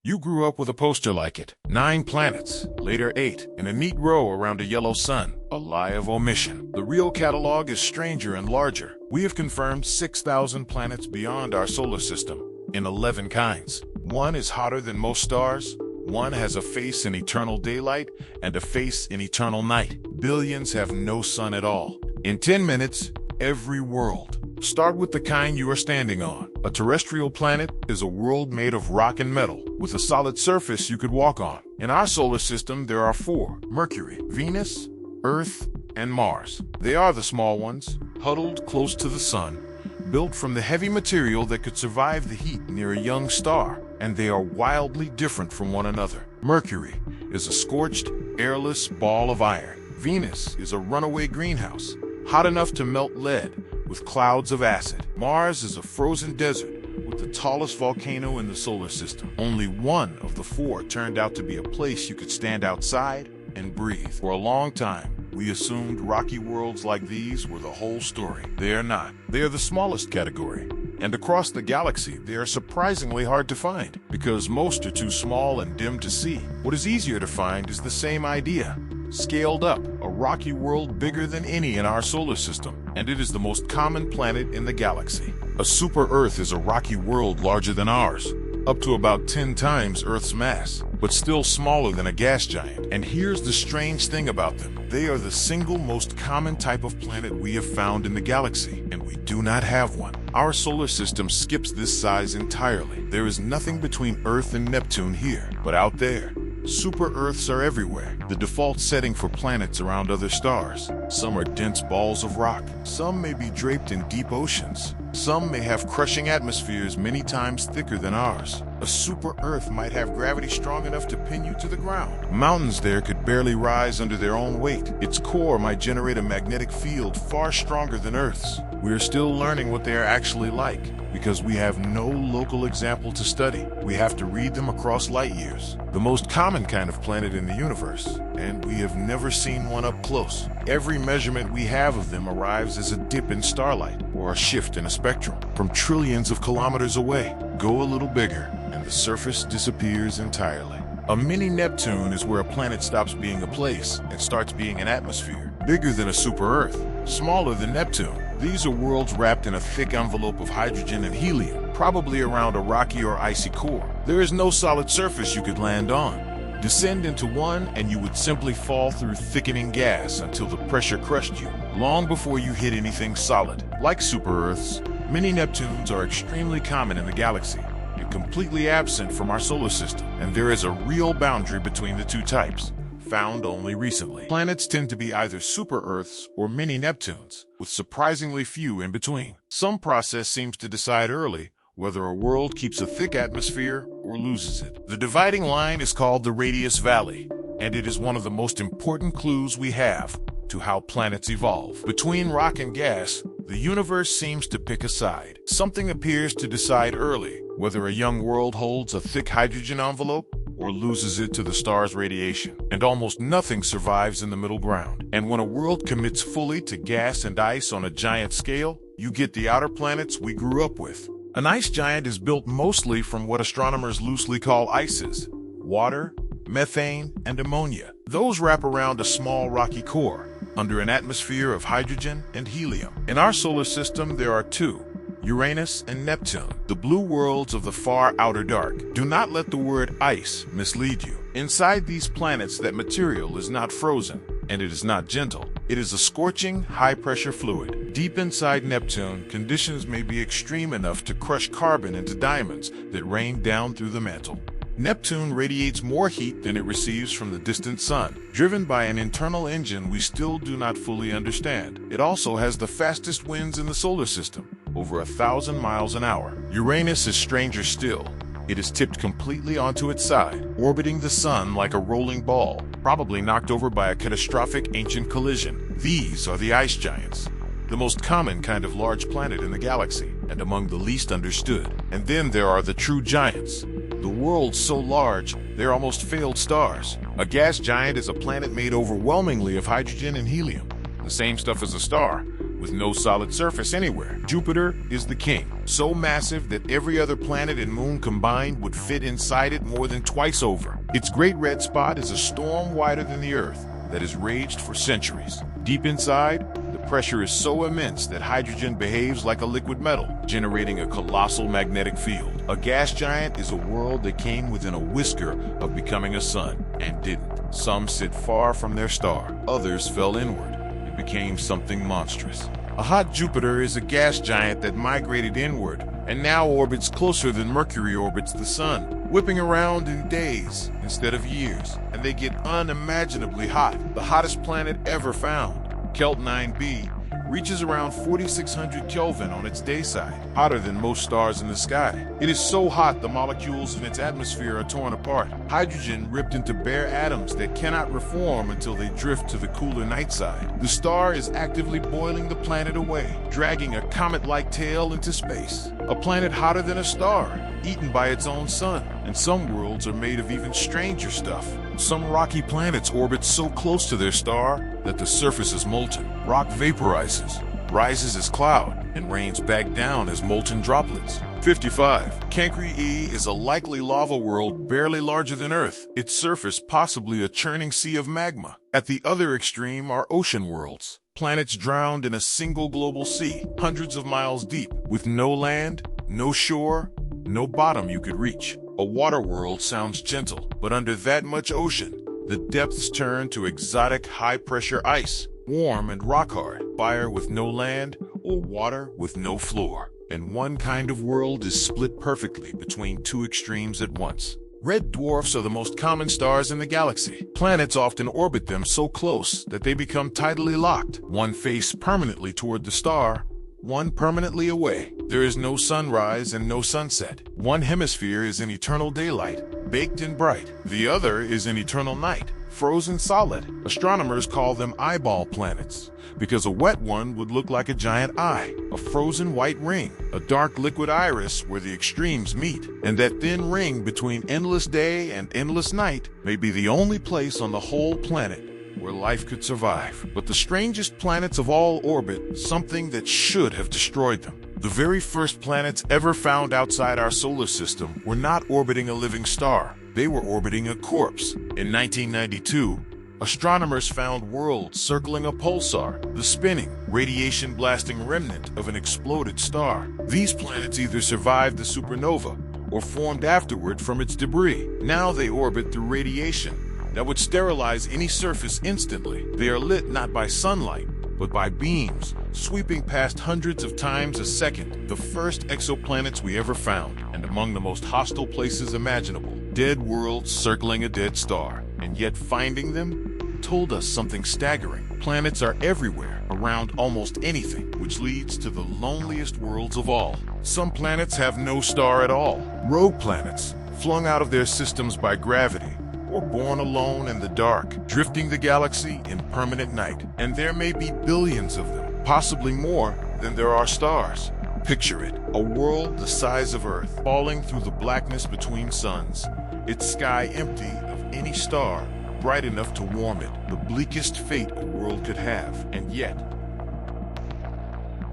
You grew up with a poster like it. 9 planets, later 8, in a neat row around a yellow sun. A lie of omission. The real catalog is stranger and larger. We have confirmed 6,000 planets beyond our solar system, in 11 kinds. One is hotter than most stars. One has a face in eternal daylight and a face in eternal night. Billions have no sun at all. In 10 minutes, every world. Start with the kind you are standing on. A terrestrial planet is a world made of rock and metal, with a solid surface you could walk on. In our solar system, there are 4: Mercury, Venus, Earth, and Mars. They are the small ones, huddled close to the sun, built from the heavy material that could survive the heat near a young star, and they are wildly different from one another. Mercury is a scorched, airless ball of iron. Venus is a runaway greenhouse, hot enough to melt lead, with clouds of acid. Mars is a frozen desert with the tallest volcano in the solar system. Only one of the 4 turned out to be a place you could stand outside and breathe. For a long time, we assumed rocky worlds like these were the whole story. They are not. They are the smallest category. And across the galaxy, they are surprisingly hard to find, because most are too small and dim to see. What is easier to find is the same idea, scaled up, a rocky world bigger than any in our solar system, and it is the most common planet in the galaxy. A super-Earth is a rocky world larger than ours, up to about 10 times Earth's mass, but still smaller than a gas giant. And here's the strange thing about them. They are the single most common type of planet we have found in the galaxy, and we do not have one. Our solar system skips this size entirely. There is nothing between Earth and Neptune here, but out there, super-Earths are everywhere, the default setting for planets around other stars. Some are dense balls of rock. Some may be draped in deep oceans. Some may have crushing atmospheres many times thicker than ours. A super-Earth might have gravity strong enough to pin you to the ground. Mountains there could barely rise under their own weight. Its core might generate a magnetic field far stronger than Earth's. We are still learning what they are actually like, because we have no local example to study. We have to read them across light years. The most common kind of planet in the universe, and we have never seen one up close. Every measurement we have of them arrives as a dip in starlight, or a shift in a spectrum, from trillions of kilometers away. Go a little bigger, and the surface disappears entirely. A mini Neptune is where a planet stops being a place and starts being an atmosphere. Bigger than a super-Earth, smaller than Neptune. These are worlds wrapped in a thick envelope of hydrogen and helium, probably around a rocky or icy core. There is no solid surface you could land on. Descend into one and you would simply fall through thickening gas until the pressure crushed you, long before you hit anything solid. Like super-Earths, mini Neptunes are extremely common in the galaxy and completely absent from our solar system, and there is a real boundary between the 2 types, found only recently. Planets tend to be either super-Earths or mini Neptunes, with surprisingly few in between. Some process seems to decide early whether a world keeps a thick atmosphere or loses it. The dividing line is called the radius valley, and it is one of the most important clues we have to how planets evolve. Between rock and gas, the universe seems to pick a side. Something appears to decide early whether a young world holds a thick hydrogen envelope or loses it to the star's radiation, and almost nothing survives in the middle ground. And when a world commits fully to gas and ice on a giant scale, you get the outer planets we grew up with. An ice giant is built mostly from what astronomers loosely call ices: water, methane, and ammonia. Those wrap around a small rocky core, under an atmosphere of hydrogen and helium. In our solar system, there are 2, Uranus and Neptune, the blue worlds of the far outer dark. Do not let the word ice mislead you. Inside these planets, that material is not frozen, and it is not gentle. It is a scorching, high-pressure fluid. Deep inside Neptune, conditions may be extreme enough to crush carbon into diamonds that rain down through the mantle. Neptune radiates more heat than it receives from the distant sun, driven by an internal engine we still do not fully understand. It also has the fastest winds in the solar system, over 1,000 miles an hour. Uranus is stranger still. It is tipped completely onto its side, orbiting the sun like a rolling ball, probably knocked over by a catastrophic ancient collision. These are the ice giants, the most common kind of large planet in the galaxy, and among the least understood. And then there are the true giants, the worlds so large they're almost failed stars. A gas giant is a planet made overwhelmingly of hydrogen and helium, the same stuff as a star, with no solid surface anywhere. Jupiter is the king, so massive that every other planet and moon combined would fit inside it more than twice over. Its great red spot is a storm wider than the Earth that has raged for centuries. Deep inside, the pressure is so immense that hydrogen behaves like a liquid metal, generating a colossal magnetic field. A gas giant is a world that came within a whisker of becoming a sun, and didn't. Some sit far from their star, others fell inward and became something monstrous. A hot Jupiter is a gas giant that migrated inward and now orbits closer than Mercury orbits the sun, whipping around in days instead of years, and they get unimaginably hot. The hottest planet ever found, Kelt 9b, reaches around 4,600 Kelvin on its day side, hotter than most stars in the sky. It is so hot the molecules in its atmosphere are torn apart, hydrogen ripped into bare atoms that cannot reform until they drift to the cooler night side. The star is actively boiling the planet away, dragging a comet-like tail into space. A planet hotter than a star, eaten by its own sun. And some worlds are made of even stranger stuff. Some rocky planets orbit so close to their star that the surface is molten. Rock vaporizes, rises as cloud, and rains back down as molten droplets. 55. Cancri E is a likely lava world barely larger than Earth, its surface possibly a churning sea of magma. At the other extreme are ocean worlds, planets drowned in a single global sea, hundreds of miles deep, with no land, no shore, no bottom you could reach. A water world sounds gentle, but under that much ocean, the depths turn to exotic high-pressure ice, warm and rock-hard, fire with no land, or water with no floor. And one kind of world is split perfectly between two extremes at once. Red dwarfs are the most common stars in the galaxy. Planets often orbit them so close that they become tidally locked, one face permanently toward the star, one permanently away. There is no sunrise and no sunset. One hemisphere is in eternal daylight, baked and bright. The other is in eternal night, frozen solid. Astronomers call them eyeball planets, because a wet one would look like a giant eye, a frozen white ring, a dark liquid iris where the extremes meet. And that thin ring between endless day and endless night may be the only place on the whole planet where life could survive. But the strangest planets of all orbit something that should have destroyed them. The very first planets ever found outside our solar system were not orbiting a living star. They were orbiting a corpse. In 1992, astronomers found worlds circling a pulsar, the spinning, radiation-blasting remnant of an exploded star. These planets either survived the supernova or formed afterward from its debris. Now they orbit through radiation that would sterilize any surface instantly. They are lit not by sunlight, but by beams, sweeping past hundreds of times a second. The first exoplanets we ever found, and among the most hostile places imaginable. Dead worlds circling a dead star. And yet finding them told us something staggering. Planets are everywhere, around almost anything, which leads to the loneliest worlds of all. Some planets have no star at all. Rogue planets, flung out of their systems by gravity, or born alone in the dark, drifting the galaxy in permanent night. And there may be billions of them, possibly more than there are stars. Picture it, a world the size of Earth, falling through the blackness between suns, its sky empty of any star bright enough to warm it, the bleakest fate a world could have. And yet,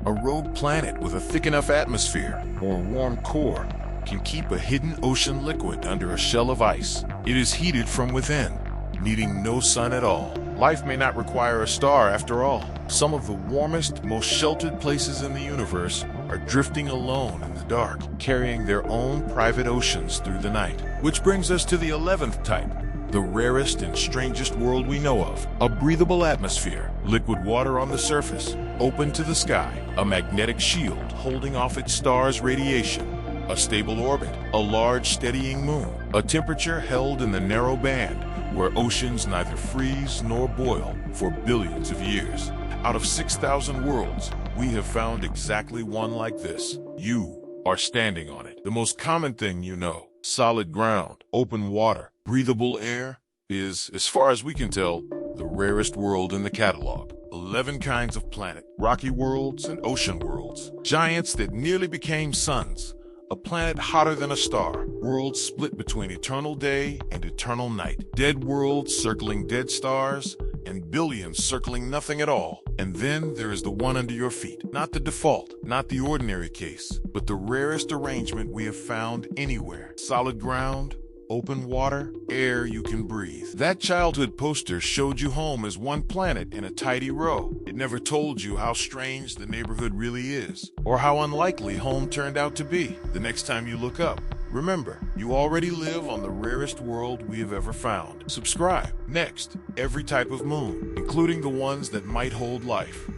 a rogue planet with a thick enough atmosphere, or a warm core, can keep a hidden ocean liquid under a shell of ice. It is heated from within, needing no sun at all. Life may not require a star after all. Some of the warmest, most sheltered places in the universe are drifting alone in the dark, carrying their own private oceans through the night. Which brings us to the 11th type, the rarest and strangest world we know of. A breathable atmosphere, liquid water on the surface, open to the sky, a magnetic shield holding off its star's radiation, a stable orbit, a large steadying moon, a temperature held in the narrow band where oceans neither freeze nor boil for billions of years. Out of 6,000 worlds, we have found exactly one like this. You are standing on it. The most common thing you know, solid ground, open water, breathable air, is, as far as we can tell, the rarest world in the catalog. 11 kinds of planet, rocky worlds and ocean worlds, giants that nearly became suns, a planet hotter than a star, worlds split between eternal day and eternal night, dead worlds circling dead stars, and billions circling nothing at all. And then there is the one under your feet. Not the default, not the ordinary case, but the rarest arrangement we have found anywhere. Solid ground, open water, air you can breathe. That childhood poster showed you home as one planet in a tidy row. It never told you how strange the neighborhood really is, or how unlikely home turned out to be. The next time you look up, remember, you already live on the rarest world we have ever found. Subscribe. Next, every type of moon, including the ones that might hold life.